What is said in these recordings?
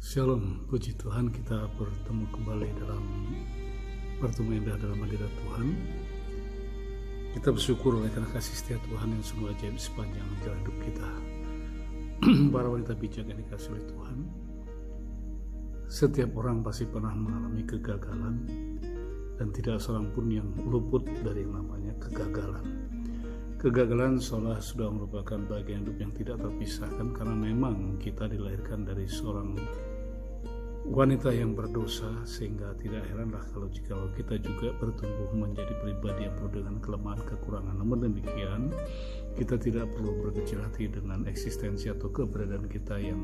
Shalom, puji Tuhan, kita bertemu kembali dalam pertemuan indah dalam hadirat Tuhan. Kita bersyukur oleh karena kasih setia Tuhan yang sungguh ajaib sepanjang jalan hidup kita. Para wanita bijak yang dikasihi oleh Tuhan, setiap orang pasti pernah mengalami kegagalan, dan tidak seorang pun yang luput dari yang namanya kegagalan. Kegagalan seolah sudah merupakan bagian hidup yang tidak terpisahkan, karena memang kita dilahirkan dari seorang wanita yang berdosa, sehingga tidak heranlah kalau kita juga bertumbuh menjadi pribadi yang penuh dengan kelemahan, kekurangan. Namun demikian, kita tidak perlu berkecil hati dengan eksistensi atau keberadaan kita yang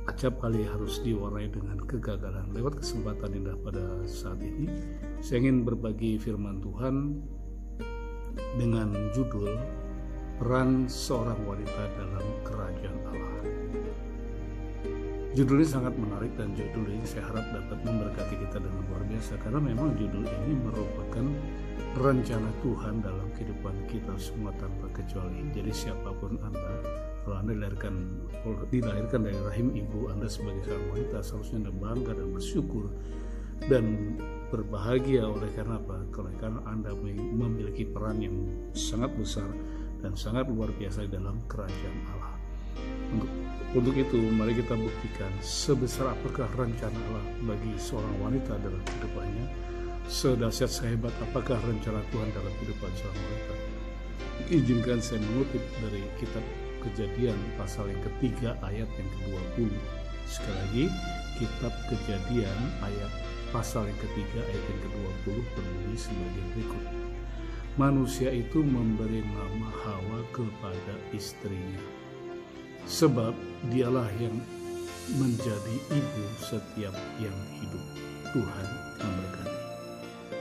acap kali harus diwarnai dengan kegagalan. Lewat kesempatan indah pada saat ini, saya ingin berbagi firman Tuhan dengan judul Peran Seorang Wanita dalam Kerajaan Allah. Judul ini sangat menarik, dan judul ini saya harap dapat memberkati kita dengan luar biasa, karena memang judul ini merupakan rencana Tuhan dalam kehidupan kita semua tanpa kecuali. Jadi siapapun Anda, kalau Anda dilahirkan dari rahim ibu Anda sebagai seorang wanita, seharusnya Anda bangga dan bersyukur dan berbahagia. Oleh karena apa? Karena Anda memiliki peran yang sangat besar dan sangat luar biasa dalam kerajaan Allah. Untuk itu, mari kita buktikan sebesar apakah rencana Allah bagi seorang wanita dalam kehidupannya, sedahsyat sehebat apakah rencana Tuhan dalam kehidupan seorang wanita. Izinkan saya mengutip dari kitab Kejadian pasal yang ketiga ayat yang ke-20. Sekali lagi, kitab Kejadian pasal yang ketiga ayat yang ke-20 berbunyi sebagai berikut. Manusia itu memberi nama Hawa kepada istrinya, sebab dialah yang menjadi ibu setiap yang hidup. Tuhan memberkati.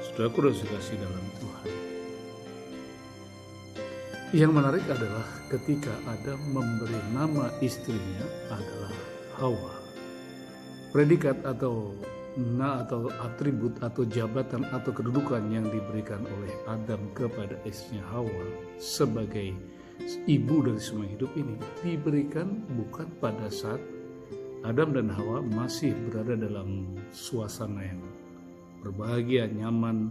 Saudaraku dan saudari dalam Tuhan, yang menarik adalah ketika Adam memberi nama istrinya adalah Hawa. Predikat atau atribut atau jabatan atau kedudukan yang diberikan oleh Adam kepada istrinya Hawa sebagai ibu dari semua hidup ini diberikan bukan pada saat Adam dan Hawa masih berada dalam suasana yang berbahagia, nyaman,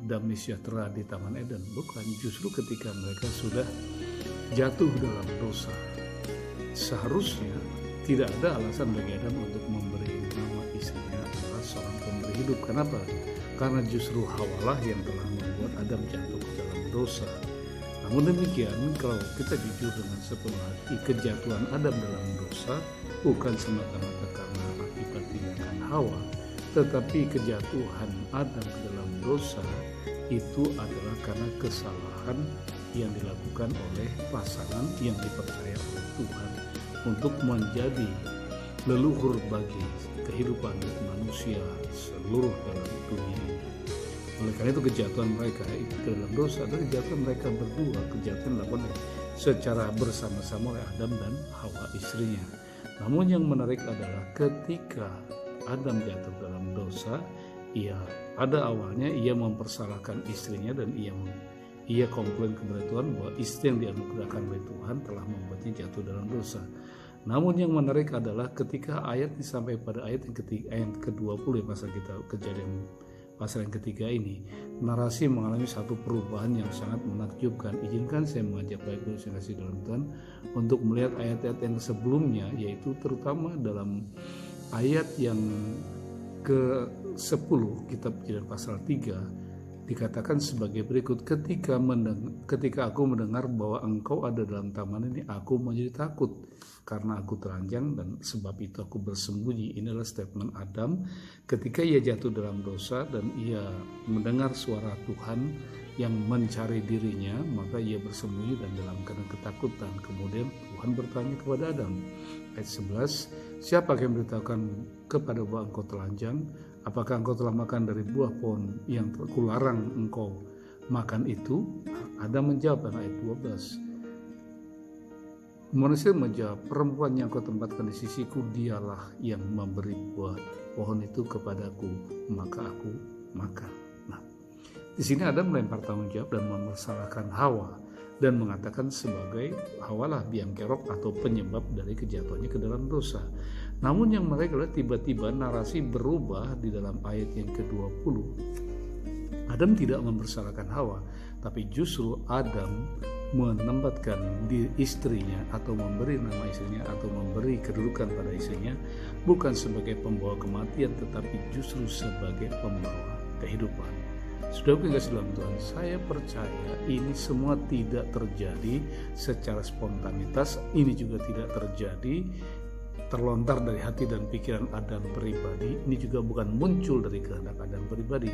damai sejahtera di Taman Eden. Bukan, justru ketika mereka sudah jatuh dalam dosa. Seharusnya tidak ada alasan bagi Adam untuk memberi nama istrinya adalah seorang pemberi hidup. Kenapa? Karena justru Hawalah yang telah membuat Adam jatuh ke dalam dosa. Namun demikian, kalau kita jujur dengan sepenuh hati, kejatuhan Adam dalam dosa bukan semata-mata karena akibat tindakan Hawa, tetapi kejatuhan Adam ke dalam dosa itu adalah karena kesalahan yang dilakukan oleh pasangan yang dipercaya oleh Tuhan untuk menjadi leluhur bagi kehidupan manusia seluruh dalam dunia ini. Oleh karena itu kejatuhan mereka itu ke dalam dosa adalah kejatuhan mereka berdua, kejatuhan dilakukan secara bersama-sama oleh Adam dan Hawa istrinya. Namun yang menarik adalah ketika Adam jatuh dalam dosa, pada awalnya ia mempersalahkan istrinya dan ia komplain kepada Tuhan bahwa istri yang dianugerahkan oleh Tuhan telah membuatnya jatuh dalam dosa. Namun yang menarik adalah ketika ayat ini sampai pada ayat yang ke-20 pasal kita Kejadian pasal yang ketiga ini, narasi mengalami satu perubahan yang sangat menakjubkan. Izinkan saya mengajak Bapak Ibu yang kasih dalam Tuhan untuk melihat ayat-ayat yang sebelumnya, yaitu terutama dalam ayat yang ke-10 kitab Kejadian pasal 3 dikatakan sebagai berikut. Ketika aku mendengar bahwa engkau ada dalam taman ini, aku menjadi takut karena aku telanjang, dan sebab itu aku bersembunyi. Inilah statement Adam ketika ia jatuh dalam dosa dan ia mendengar suara Tuhan yang mencari dirinya, maka ia bersembunyi dan dalam keadaan ketakutan. Kemudian Tuhan bertanya kepada Adam, ayat 11, siapa yang memberitahukan kepada bahwa engkau telanjang? Apakah engkau telah makan dari buah pohon yang kularang engkau makan itu? Adam menjawab, ayat 12, manusia menjawab, perempuan yang kau tempatkan di sisiku, dialah yang memberi buah pohon itu kepadaku, maka aku makan. Nah, di sini Adam melempar tanggung jawab dan mempersalahkan Hawa dan mengatakan sebagai Hawalah biang kerok atau penyebab dari kejatuhannya ke dalam dosa. Namun yang menarik adalah tiba-tiba narasi berubah di dalam ayat yang ke-20. Adam tidak mempersalahkan Hawa, tapi justru Adam menempatkan diri istrinya atau memberi nama istrinya atau memberi kedudukan pada istrinya bukan sebagai pembawa kematian, tetapi justru sebagai pembawa kehidupan. Sudah kasih dalam Tuhan, saya percaya ini semua tidak terjadi secara spontanitas. Ini juga tidak terjadi terlontar dari hati dan pikiran Adam pribadi. Ini juga bukan muncul dari kehendak Adam pribadi,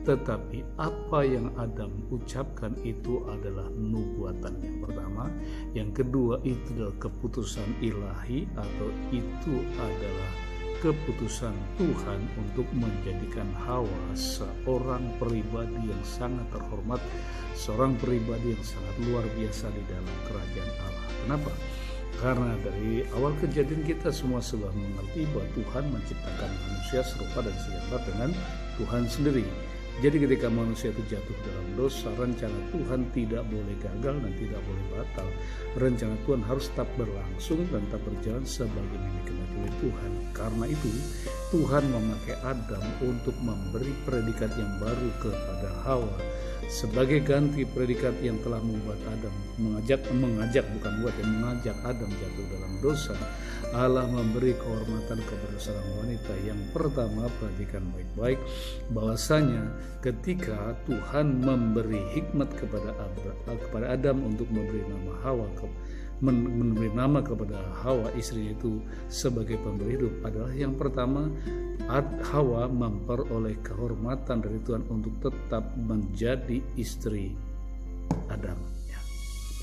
tetapi apa yang Adam ucapkan itu adalah nubuatan yang pertama. Yang kedua, itu adalah keputusan ilahi atau itu adalah keputusan Tuhan untuk menjadikan Hawa seorang pribadi yang sangat terhormat, seorang pribadi yang sangat luar biasa di dalam kerajaan Allah. Kenapa? Karena dari awal kejadian kita semua sudah mengerti bahwa Tuhan menciptakan manusia serupa dan segambar dengan Tuhan sendiri. Jadi ketika manusia itu jatuh dalam dosa, rencana Tuhan tidak boleh gagal dan tidak boleh batal. Rencana Tuhan harus tetap berlangsung dan tetap berjalan sebagaimana dikehendaki oleh Tuhan. Karena itu Tuhan memakai Adam untuk memberi predikat yang baru kepada Hawa sebagai ganti predikat yang telah membuat Adam mengajak Adam jatuh dalam dosa. Allah memberi kehormatan kepada seorang wanita. Yang pertama, perhatikan baik-baik bahwasanya ketika Tuhan memberi hikmat kepada Adam untuk memberi nama Hawa, memberi nama kepada Hawa istrinya itu sebagai pemberi hidup adalah yang pertama, Hawa memperoleh kehormatan dari Tuhan untuk tetap menjadi istri Adam. Ya.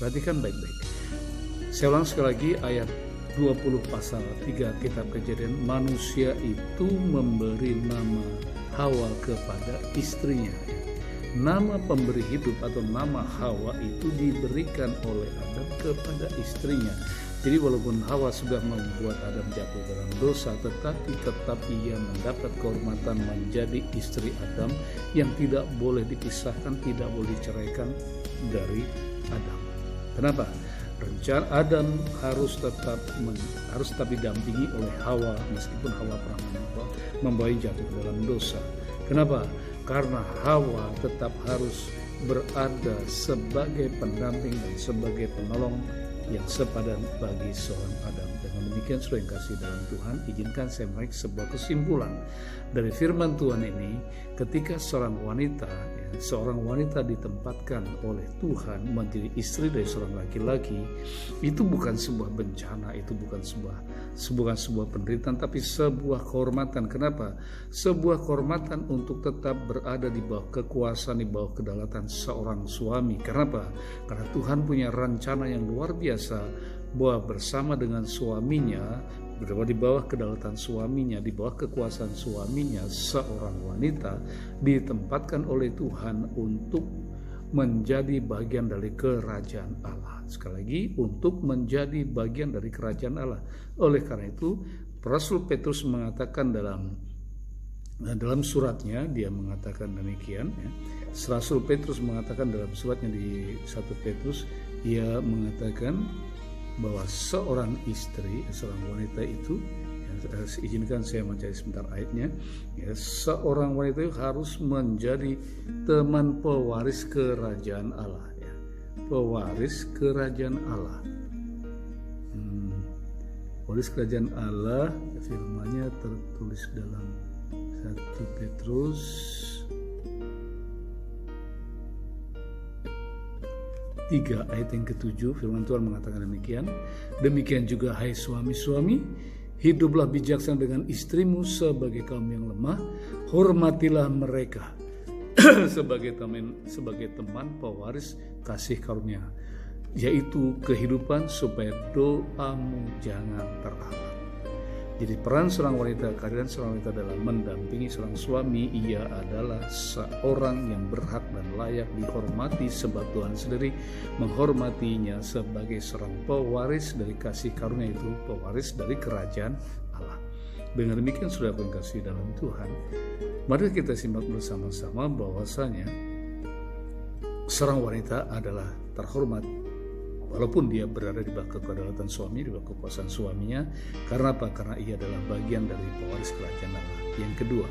Perhatikan baik-baik. Saya ulang sekali lagi ayat 20 pasal 3 kitab Kejadian. Manusia itu memberi nama Hawa kepada istrinya. Nama pemberi hidup atau nama Hawa itu diberikan oleh Adam kepada istrinya. Jadi walaupun Hawa sudah membuat Adam jatuh dalam dosa, tetapi ia mendapat kehormatan menjadi istri Adam yang tidak boleh dipisahkan, tidak boleh diceraikan dari Adam. Kenapa? Rencana Adam harus tetap didampingi oleh Hawa meskipun Hawa pernah membawa jatuh dalam dosa. Kenapa? Karena Hawa tetap harus berada sebagai pendamping dan sebagai penolong yang sepadan bagi seorang Adam. Dengan demikian, saudara yang kasih dalam Tuhan, izinkan saya menarik sebuah kesimpulan dari firman Tuhan ini. Ketika seorang wanita ditempatkan oleh Tuhan menjadi istri dari seorang laki-laki, itu bukan sebuah bencana, itu bukan sebuah penderitaan, tapi sebuah kehormatan. Kenapa? Sebuah kehormatan untuk tetap berada di bawah kekuasaan, di bawah kedaulatan seorang suami. Kenapa? Karena Tuhan punya rencana yang luar biasa bahwa bersama dengan suaminya, di bawah kedaulatan suaminya, di bawah kekuasaan suaminya, seorang wanita ditempatkan oleh Tuhan untuk menjadi bagian dari kerajaan Allah. Sekali lagi, untuk menjadi bagian dari kerajaan Allah. Oleh karena itu, Rasul Petrus mengatakan dalam suratnya, dia mengatakan demikian. Ya. Rasul Petrus mengatakan dalam suratnya di 1 Petrus, ia mengatakan bahwa seorang istri, seorang wanita itu, ya, izinkan saya mencari sebentar ayatnya, ya, seorang wanita itu harus menjadi teman pewaris kerajaan Allah, ya, pewaris kerajaan Allah. Pewaris kerajaan Allah, firman-Nya tertulis dalam 1 Petrus 3 ayat yang ke-7, firman Tuhan mengatakan demikian. Demikian juga hai suami-suami, hiduplah bijaksana dengan istrimu sebagai kaum yang lemah, hormatilah mereka sebagai teman pewaris kasih karunia, yaitu kehidupan, supaya doamu jangan terlambat. Jadi peran seorang wanita, kehadiran seorang wanita dalam mendampingi seorang suami, ia adalah seorang yang berhak dan layak dihormati sebab Tuhan sendiri menghormatinya sebagai seorang pewaris dari kasih karunia, itu pewaris dari kerajaan Allah. Dengan demikian, saudara yang kasih dalam Tuhan, mari kita simak bersama-sama bahwasanya seorang wanita adalah terhormat walaupun dia berada di bawah kedaulatan suami, di bawah kekuasaan suaminya. Karena apa? Karena ia adalah bagian dari pewaris kerajaan Allah. Yang kedua,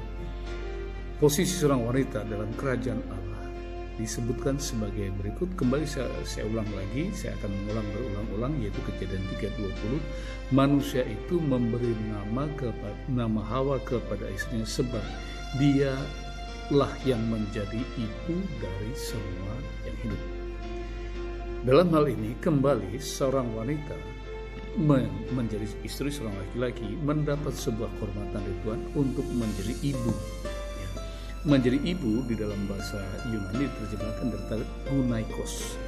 posisi seorang wanita dalam kerajaan Allah disebutkan sebagai berikut. Kembali saya ulang lagi, saya akan mengulang berulang-ulang, yaitu Kejadian 3:20. Manusia itu memberi nama Hawa kepada istrinya sebab dialah yang menjadi ibu dari semua yang hidup. Dalam hal ini kembali seorang wanita menjadi istri seorang laki-laki mendapat sebuah kehormatan dari Tuhan untuk menjadi ibu. Menjadi ibu di dalam bahasa Yunani diterjemahkan dari gunaikos.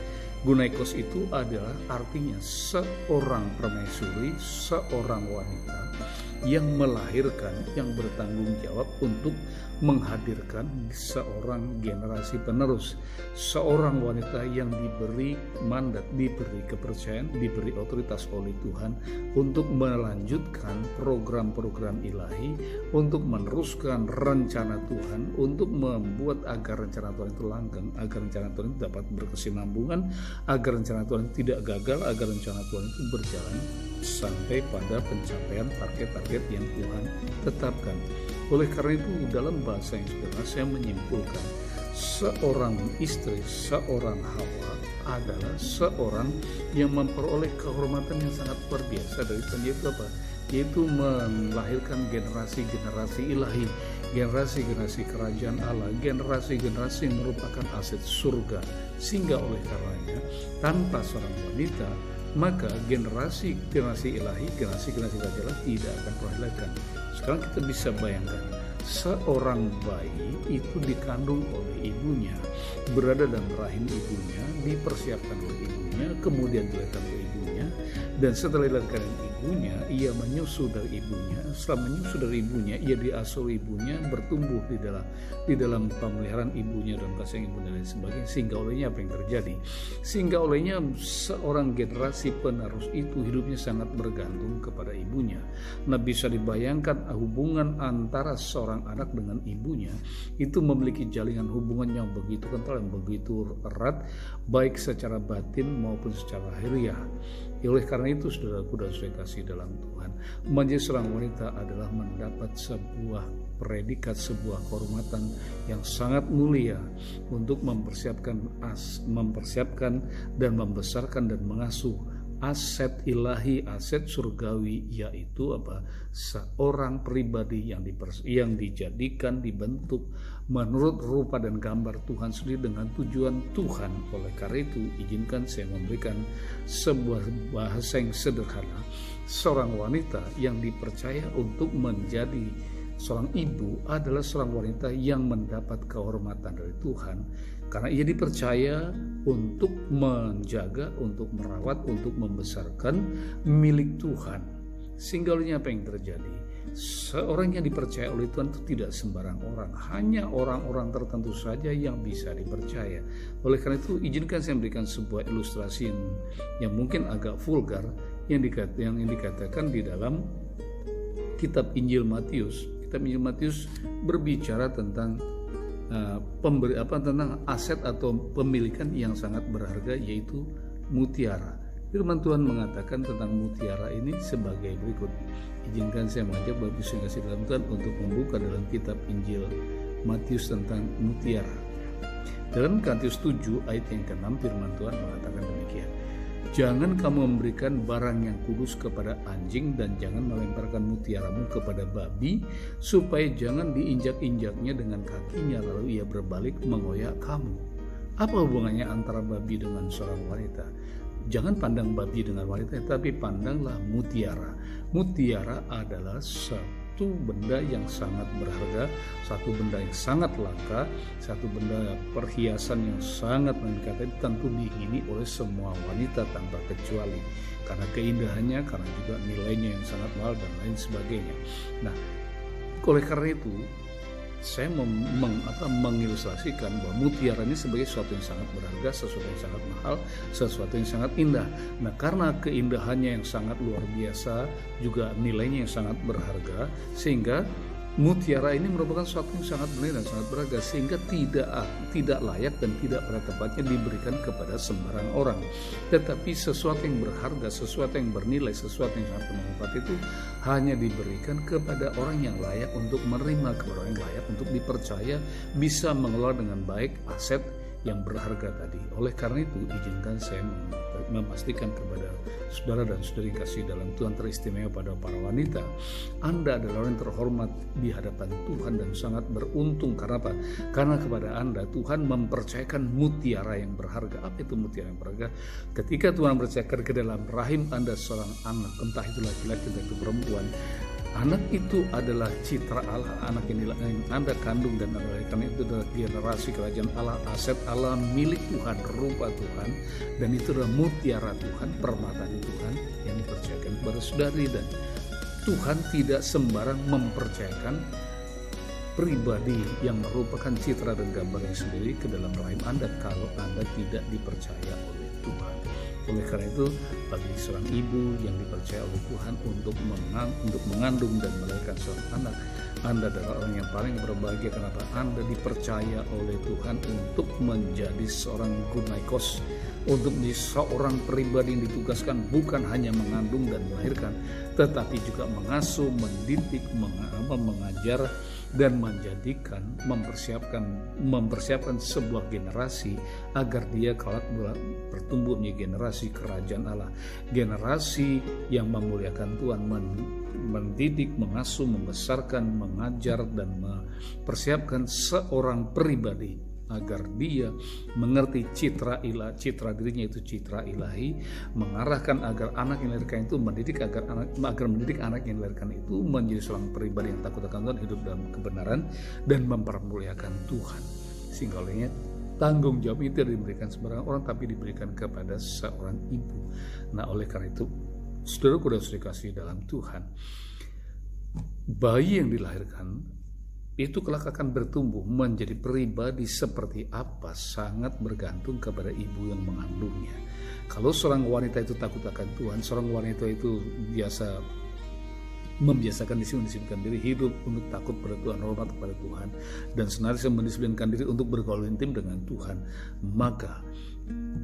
Gunaikos itu adalah artinya seorang permaisuri, seorang wanita yang melahirkan, yang bertanggung jawab untuk menghadirkan seorang generasi penerus, seorang wanita yang diberi mandat, diberi kepercayaan, diberi otoritas oleh Tuhan untuk melanjutkan program-program ilahi, untuk meneruskan rencana Tuhan, untuk membuat agar rencana Tuhan itu langgeng, agar rencana Tuhan itu dapat berkesinambungan, agar rencana Tuhan tidak gagal, agar rencana Tuhan itu berjalan sampai pada pencapaian target-target yang Tuhan tetapkan. Oleh karena itu, dalam bahasa yang sederhana saya menyimpulkan seorang istri, seorang Hawa adalah seorang yang memperoleh kehormatan yang sangat luar biasa dari Tuhan, yaitu apa? Yaitu melahirkan generasi-generasi ilahi, generasi-generasi kerajaan Allah, generasi-generasi yang merupakan aset surga. Sehingga oleh karenanya tanpa seorang wanita, maka generasi ilahi, generasi kerajaan Allah tidak akan pernah dilahirkan. Sekarang kita bisa bayangkan, seorang bayi itu dikandung oleh ibunya, berada dalam rahim ibunya, dipersiapkan oleh ibunya, kemudian dilahirkan oleh ibunya, dan setelah dilahirkan ibunya, ia menyusu dari ibunya. Setelah menyusu dari ibunya, ia diasuh ibunya, bertumbuh di dalam pemeliharaan ibunya dan kasih ibu dan lain sebagainya. Sehingga olehnya apa yang terjadi? Sehingga olehnya seorang generasi penerus itu hidupnya sangat bergantung kepada ibunya. Nah, bisa dibayangkan hubungan antara seorang anak dengan ibunya itu memiliki jaringan hubungan yang begitu kental, yang begitu erat, baik secara batin maupun secara lahiriah. Oleh karena itu, saudaraku dan saudara kasih dalam Tuhan, menjadi seorang wanita adalah mendapat sebuah predikat, sebuah kehormatan yang sangat mulia untuk mempersiapkan dan membesarkan dan mengasuh aset ilahi, aset surgawi, yaitu apa? Seorang pribadi yang dijadikan, dibentuk menurut rupa dan gambar Tuhan sendiri dengan tujuan Tuhan. Oleh karena itu, izinkan saya memberikan sebuah bahasa yang sederhana. Seorang wanita yang dipercaya untuk menjadi seorang ibu adalah seorang wanita yang mendapat kehormatan dari Tuhan karena ia dipercaya untuk menjaga, untuk merawat, untuk membesarkan milik Tuhan. Sehingga olehnya apa yang terjadi? Seorang yang dipercaya oleh Tuhan itu tidak sembarang orang, hanya orang-orang tertentu saja yang bisa dipercaya. Oleh karena itu, izinkan saya memberikan sebuah ilustrasi yang mungkin agak vulgar yang dikatakan di dalam kitab Injil Matius. Kitab Injil Matius berbicara tentang tentang aset atau pemilikan yang sangat berharga, yaitu mutiara. Firman Tuhan mengatakan tentang mutiara ini sebagai berikut. Izinkan saya mengajak Bapak Ibu yang kasih dalam Tuhan untuk membuka dalam kitab Injil Matius tentang mutiara. Dalam Matius 7 ayat yang ke-6 firman Tuhan mengatakan demikian. Jangan kamu memberikan barang yang kudus kepada anjing dan jangan melemparkan mutiaramu kepada babi, supaya jangan diinjak-injaknya dengan kakinya lalu ia berbalik mengoyak kamu. Apa hubungannya antara babi dengan seorang wanita? Jangan pandang babi dengan wanita, tapi pandanglah mutiara. Mutiara adalah satu benda yang sangat berharga, satu benda yang sangat langka, satu benda perhiasan yang sangat meningkat, tentu diingini oleh semua wanita tanpa kecuali karena keindahannya, karena juga nilainya yang sangat mahal dan lain sebagainya. Nah, oleh karena itu saya mengilustrasikan bahwa mutiara ini sebagai sesuatu yang sangat berharga, sesuatu yang sangat mahal, sesuatu yang sangat indah. Nah, karena keindahannya yang sangat luar biasa, juga nilainya yang sangat berharga, sehingga Mutiara ini merupakan sesuatu yang sangat bernilai dan sangat berharga, sehingga tidak layak dan tidak pada tempatnya diberikan kepada sembarang orang. Tetapi sesuatu yang berharga, sesuatu yang bernilai, sesuatu yang sangat bermanfaat itu hanya diberikan kepada orang yang layak untuk menerima, kepada orang yang layak untuk dipercaya bisa mengelola dengan baik aset yang berharga tadi. Oleh karena itu, izinkan saya memastikan kepada saudara dan saudari kasih dalam Tuhan, teristimewa pada para wanita, Anda adalah orang yang terhormat di hadapan Tuhan dan sangat beruntung. Karena apa? Karena kepada Anda Tuhan mempercayakan mutiara yang berharga. Apa itu mutiara yang berharga? Ketika Tuhan mempercayakan ke dalam rahim Anda seorang anak, entah itu laki-laki entah itu perempuan, anak itu adalah citra Allah, anak yang Anda kandung, dan karena itu adalah generasi kerajaan Allah, aset Allah, milik Tuhan, rupa Tuhan, dan itu adalah mutiara Tuhan, permata Tuhan yang dipercayakan kepada saudari. Dan Tuhan tidak sembarang mempercayakan pribadi yang merupakan citra dan gambarnya sendiri ke dalam rahim Anda kalau Anda tidak dipercaya oleh Tuhan. Oleh karena itu, bagi seorang ibu yang dipercaya oleh Tuhan untuk mengandung dan melahirkan seorang anak, Anda adalah orang yang paling berbahagia. Kenapa? Anda dipercaya oleh Tuhan untuk menjadi seorang gunaikos, untuk menjadi seorang pribadi yang ditugaskan bukan hanya mengandung dan melahirkan, tetapi juga mengasuh, mendidik, mengajar, dan mempersiapkan sebuah generasi agar dia kelak bertumbuh menjadi generasi kerajaan Allah, generasi yang memuliakan Tuhan, mendidik, mengasuh, membesarkan, mengajar, dan mempersiapkan seorang pribadi agar dia mengerti citra dirinya itu citra ilahi, mengarahkan agar anak yang dilahirkan itu mendidik agar mendidik anak yang dilahirkan itu menjadi seorang pribadi yang takut akan Tuhan, hidup dalam kebenaran, dan mempermuliakan Tuhan. Sehingga olehnya tanggung jawab itu tidak diberikan sembarang orang, tapi diberikan kepada seorang ibu. Nah, oleh karena itu, saudaraku dan saudari kasih dalam Tuhan, bayi yang dilahirkan itu kelak akan bertumbuh menjadi pribadi seperti apa sangat bergantung kepada ibu yang mengandungnya. Kalau seorang wanita itu takut akan Tuhan, seorang wanita itu membiasakan mendisiplinkan diri hidup untuk takut pada Tuhan, hormat kepada Tuhan, dan senantiasa mendisiplinkan diri untuk bergaul intim dengan Tuhan, maka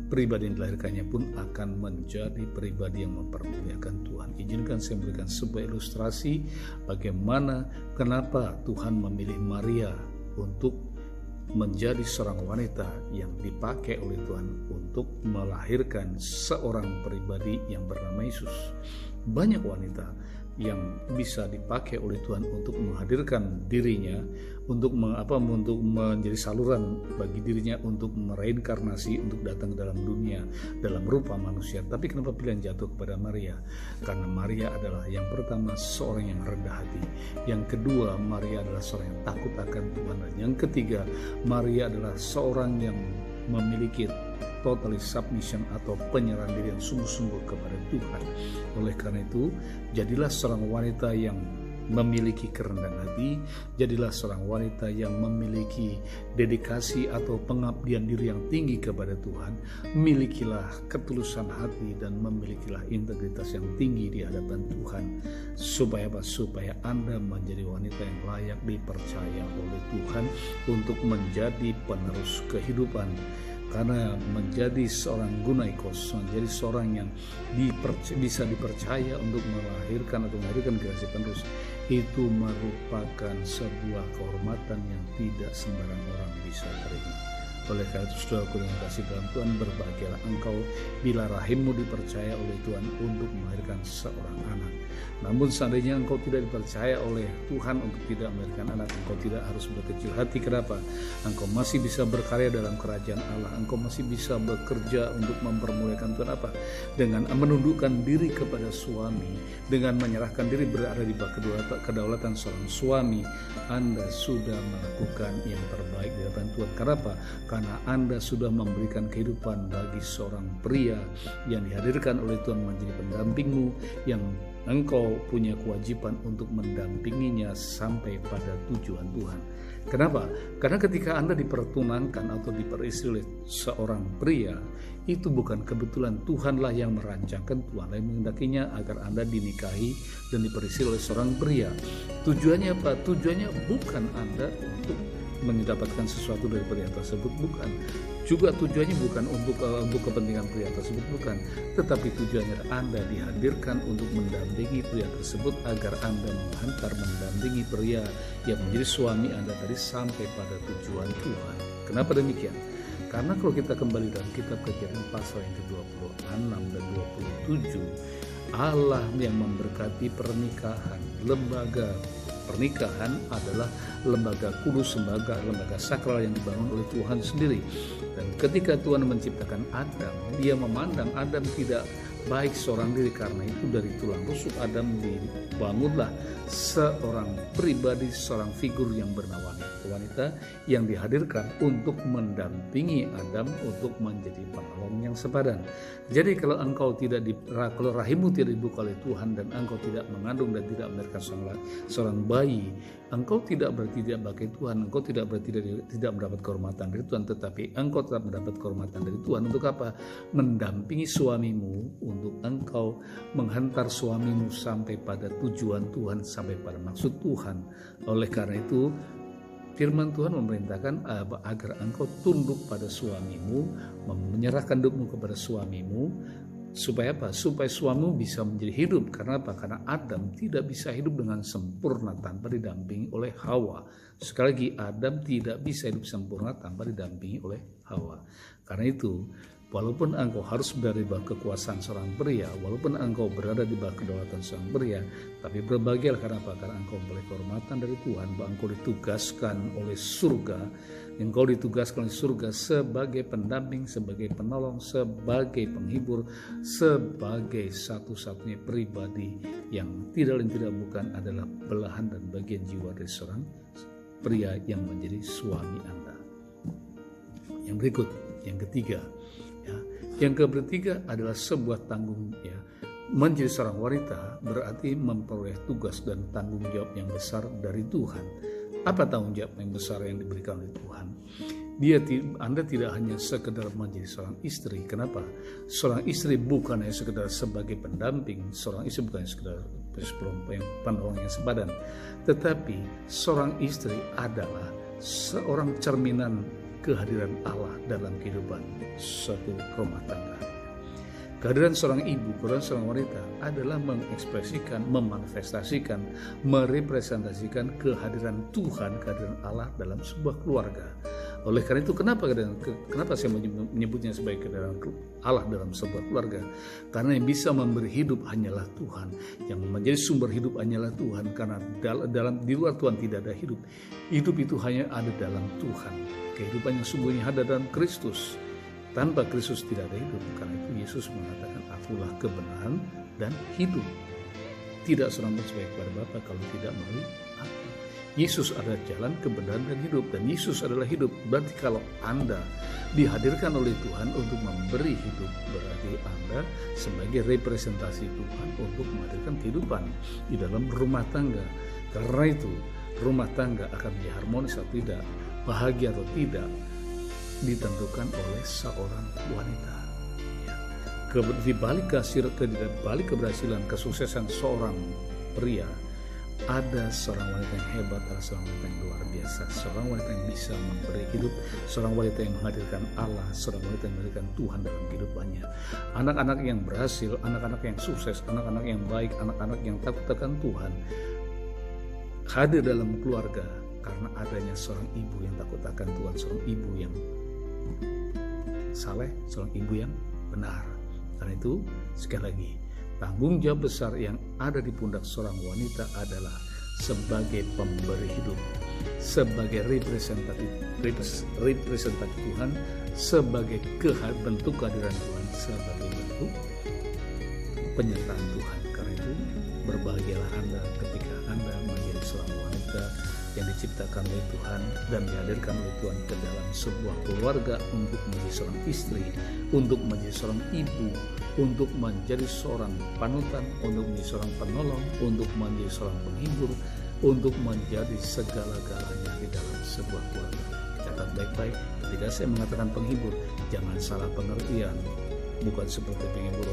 pribadi yang dilahirkannya pun akan menjadi pribadi yang mempermuliakan Tuhan. Izinkan saya memberikan sebuah ilustrasi bagaimana kenapa Tuhan memilih Maria untuk menjadi seorang wanita yang dipakai oleh Tuhan untuk melahirkan seorang pribadi yang bernama Yesus. Banyak wanita yang bisa dipakai oleh Tuhan untuk menghadirkan dirinya, untuk menjadi saluran bagi dirinya untuk mereinkarnasi, untuk datang ke dalam dunia dalam rupa manusia. Tapi kenapa pilihan jatuh kepada Maria? Karena Maria adalah yang pertama seorang yang rendah hati, yang kedua Maria adalah seorang yang takut akan Tuhan, dan yang ketiga Maria adalah seorang yang memiliki totally submission atau penyerahan diri yang sungguh-sungguh kepada Tuhan. Oleh karena itu, jadilah seorang wanita yang memiliki kerendahan hati, jadilah seorang wanita yang memiliki dedikasi atau pengabdian diri yang tinggi kepada Tuhan. Milikilah ketulusan hati dan memilikilah integritas yang tinggi di hadapan Tuhan. Supaya apa? Supaya Anda menjadi wanita yang layak dipercaya oleh Tuhan untuk menjadi penerus kehidupan. Karena menjadi seorang gunaikos, menjadi seorang yang bisa dipercaya untuk melahirkan generasi penerus, itu merupakan sebuah kehormatan yang tidak sembarang orang bisa terima. Oleh karena itu, saudaraku yang kasih dalam Tuhan, berbahagialah engkau bila rahimmu dipercaya oleh Tuhan untuk melahirkan seorang anak. Namun seandainya engkau tidak dipercaya oleh Tuhan untuk tidak melahirkan anak, engkau tidak harus berkecil hati. Kenapa? Engkau masih bisa berkarya dalam kerajaan Allah. Engkau masih bisa bekerja untuk mempermuliakan Tuhan. Apa? Dengan menundukkan diri kepada suami, dengan menyerahkan diri berada di bawah kedaulatan seorang suami, Anda sudah melakukan yang terbaik di hadapan Tuhan. Kenapa? Karena Anda sudah memberikan kehidupan bagi seorang pria yang dihadirkan oleh Tuhan menjadi pendampingmu, yang engkau punya kewajiban untuk mendampinginya sampai pada tujuan Tuhan. Kenapa? Karena ketika Anda dipertunangkan atau diperistri oleh seorang pria, itu bukan kebetulan. Tuhanlah yang merancangkan, Tuhanlah yang menghendakinya agar Anda dinikahi dan diperistri oleh seorang pria. Tujuannya apa? Tujuannya bukan Anda untuk mendapatkan sesuatu dari pria tersebut, bukan. Juga tujuannya bukan untuk kepentingan pria tersebut, bukan. Tetapi tujuannya Anda dihadirkan untuk mendampingi pria tersebut agar Anda mendampingi pria yang menjadi suami Anda tadi sampai pada tujuan Tuhan. Kenapa demikian? Karena kalau kita kembali dalam kitab Kejadian pasal yang ke-26 dan 27, Allah yang memberkati pernikahan. Lembaga pernikahan adalah lembaga kudus, lembaga sakral yang dibangun oleh Tuhan sendiri. Dan ketika Tuhan menciptakan Adam, dia memandang Adam tidak baik seorang diri, karena itu dari tulang rusuk Adam dibangunlah seorang pribadi, seorang figur yang bernama wanita yang dihadirkan untuk mendampingi Adam untuk menjadi penolong yang sepadan. Jadi kalau kalau rahimmu tidak dibuka oleh Tuhan dan engkau tidak mengandung dan tidak melahirkan seorang bayi, engkau tidak berarti tidak pakai Tuhan, engkau tidak berarti tidak mendapat kehormatan dari Tuhan, tetapi engkau tetap mendapat kehormatan dari Tuhan. Untuk apa? Mendampingi suamimu, untuk engkau menghantar suamimu sampai pada tujuan Tuhan, sampai pada maksud Tuhan. Oleh karena itu, firman Tuhan memerintahkan agar engkau tunduk pada suamimu, menyerahkan hidupmu kepada suamimu. Supaya apa? Supaya suamimu bisa menjadi hidup. Karena apa? Karena Adam tidak bisa hidup dengan sempurna tanpa didampingi oleh Hawa. Sekali lagi, Adam tidak bisa hidup sempurna tanpa didampingi oleh Hawa. Karena itu, walaupun engkau harus berada di bawah kekuasaan seorang pria, walaupun engkau berada di bawah kedaulatan seorang pria, tapi berbahagialah. Karena apa? Karena engkau boleh kehormatan dari Tuhan, bahwa engkau ditugaskan oleh surga, sebagai pendamping, sebagai penolong, sebagai penghibur, sebagai satu-satunya pribadi yang tidak lain tidak bukan adalah belahan dan bagian jiwa dari seorang pria yang menjadi suami Anda. Yang berikut, yang ketiga. Yang ketiga adalah sebuah tanggung. Menjadi seorang wanita berarti memperoleh tugas dan tanggung jawab yang besar dari Tuhan. Apa tanggung jawab yang besar yang diberikan oleh Tuhan? Anda tidak hanya sekedar menjadi seorang istri. Kenapa? Seorang istri bukan hanya sekedar sebagai pendamping, seorang istri bukan hanya sekedar penolong yang sepadan, tetapi seorang istri adalah seorang cerminan kehadiran Allah dalam kehidupan suatu rumah tangga. Kehadiran seorang ibu, kehadiran seorang wanita adalah mengekspresikan, memanifestasikan, merepresentasikan kehadiran Tuhan, kehadiran Allah dalam sebuah keluarga. Oleh karena itu, kenapa saya menyebutnya sebagai kehadiran Allah dalam sebuah keluarga? Karena yang bisa memberi hidup hanyalah Tuhan, yang menjadi sumber hidup hanyalah Tuhan. Karena di luar Tuhan tidak ada hidup. Hidup itu hanya ada dalam Tuhan. Kehidupan yang sungguhnya ada dalam Kristus. Tanpa Kristus tidak ada hidup. Karena itu Yesus mengatakan, akulah kebenaran dan hidup. Tidak seorang pun sampai kepada Bapa kalau tidak melalui aku. Yesus adalah jalan, kebenaran dan hidup. Dan Yesus adalah hidup. Berarti kalau Anda dihadirkan oleh Tuhan untuk memberi hidup, berarti Anda sebagai representasi Tuhan untuk menghadirkan kehidupan di dalam rumah tangga. Karena itu rumah tangga akan menjadi harmonis atau tidak, bahagia atau tidak, ditentukan oleh seorang wanita. Di balik keberhasilan, kesuksesan seorang pria, ada seorang wanita yang hebat, ada seorang wanita yang luar biasa, seorang wanita yang bisa memberi hidup, seorang wanita yang menghadirkan Allah, seorang wanita yang menghadirkan Tuhan dalam kehidupannya. Anak-anak yang berhasil, anak-anak yang sukses, anak-anak yang baik, anak-anak yang takut akan Tuhan, hadir dalam keluarga karena adanya seorang ibu yang takut akan Tuhan, seorang ibu yang saleh, seorang ibu yang benar. Karena itu, sekali lagi, tanggung jawab besar yang ada di pundak seorang wanita adalah sebagai pemberi hidup, sebagai representatif Tuhan, sebagai bentuk kehadiran Tuhan, sebagai bentuk penyertaan Tuhan. Karena itu, berbahagialah Anda ketika Anda menjadi seorang wanita yang diciptakan oleh Tuhan dan dihadirkan oleh Tuhan ke dalam sebuah keluarga untuk menjadi seorang istri, untuk menjadi seorang ibu, untuk menjadi seorang panutan, untuk menjadi seorang penolong, untuk menjadi seorang penghibur, untuk menjadi segala-galanya di dalam sebuah keluarga. Catat baik-baik, ketika saya mengatakan penghibur, jangan salah pengertian. Bukan seperti penghibur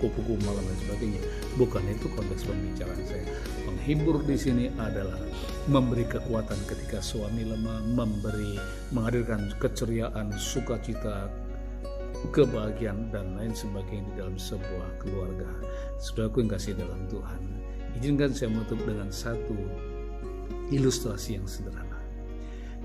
kupu-kupu malam dan sebagainya. Bukan itu konteks pembicaraan saya. Penghibur di sini adalah memberi kekuatan ketika suami lemah, menghadirkan keceriaan, sukacita, kebahagiaan dan lain sebagainya di dalam sebuah keluarga. Saudaraku yang kasih dalam Tuhan, izinkan saya menutup dengan satu ilustrasi yang sederhana.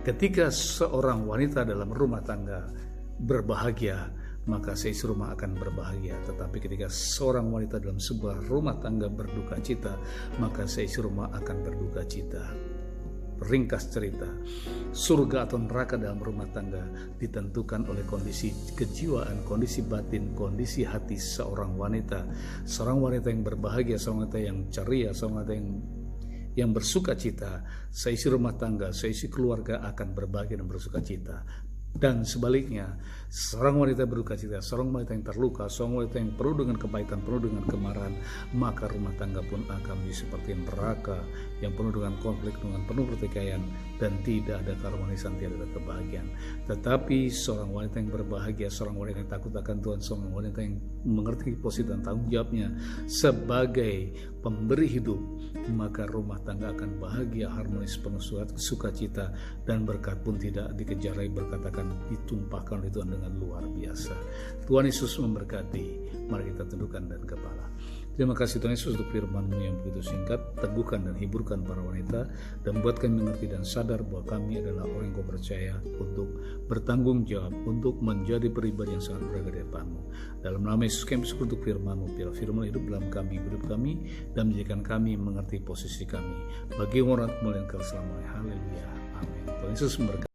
Ketika seorang wanita dalam rumah tangga berbahagia, maka seisi rumah akan berbahagia. Tetapi ketika seorang wanita dalam sebuah rumah tangga berduka cita, maka seisi rumah akan berduka cita. Ringkas cerita, surga atau neraka dalam rumah tangga ditentukan oleh kondisi kejiwaan, kondisi batin, kondisi hati seorang wanita. Seorang wanita yang berbahagia, seorang wanita yang ceria, seorang wanita yang bersuka cita, seisi rumah tangga, seisi keluarga akan berbahagia dan bersuka cita. Dan sebaliknya, seorang wanita berduka cita, seorang wanita yang terluka, seorang wanita yang penuh dengan kepahitan, penuh dengan kemarahan, maka rumah tangga pun akan menjadi seperti neraka yang penuh dengan konflik, dengan penuh pertikaian, dan tidak ada keharmonisan, tidak ada kebahagiaan. Tetapi seorang wanita yang berbahagia, seorang wanita yang takut akan Tuhan, seorang wanita yang mengerti posisi dan tanggung jawabnya sebagai pemberi hidup, maka rumah tangga akan bahagia, harmonis, penuh sukacita, dan berkat pun tidak dikejarai, berkat akan ditumpahkan oleh Tuhan dengan luar biasa. Tuhan Yesus memberkati. Mari kita tundukkan dan kepala. Terima kasih Tuhan Yesus untuk firman-Mu yang begitu singkat, teguhkan dan hiburkan para wanita, dan buat kami mengerti dan sadar bahwa kami adalah orang yang Kau percaya untuk bertanggung jawab, untuk menjadi pribadi yang sangat berharga di hadapan-Mu. Dalam nama Yesus kami bersyukur untuk firman-Mu, biar firman hidup dalam kami, hidup kami, dan menjadikan kami mengerti posisi kami. Bagi orang kemuliaan Kau selama. Haleluya. Amin. Tuhan Yesus memberkati.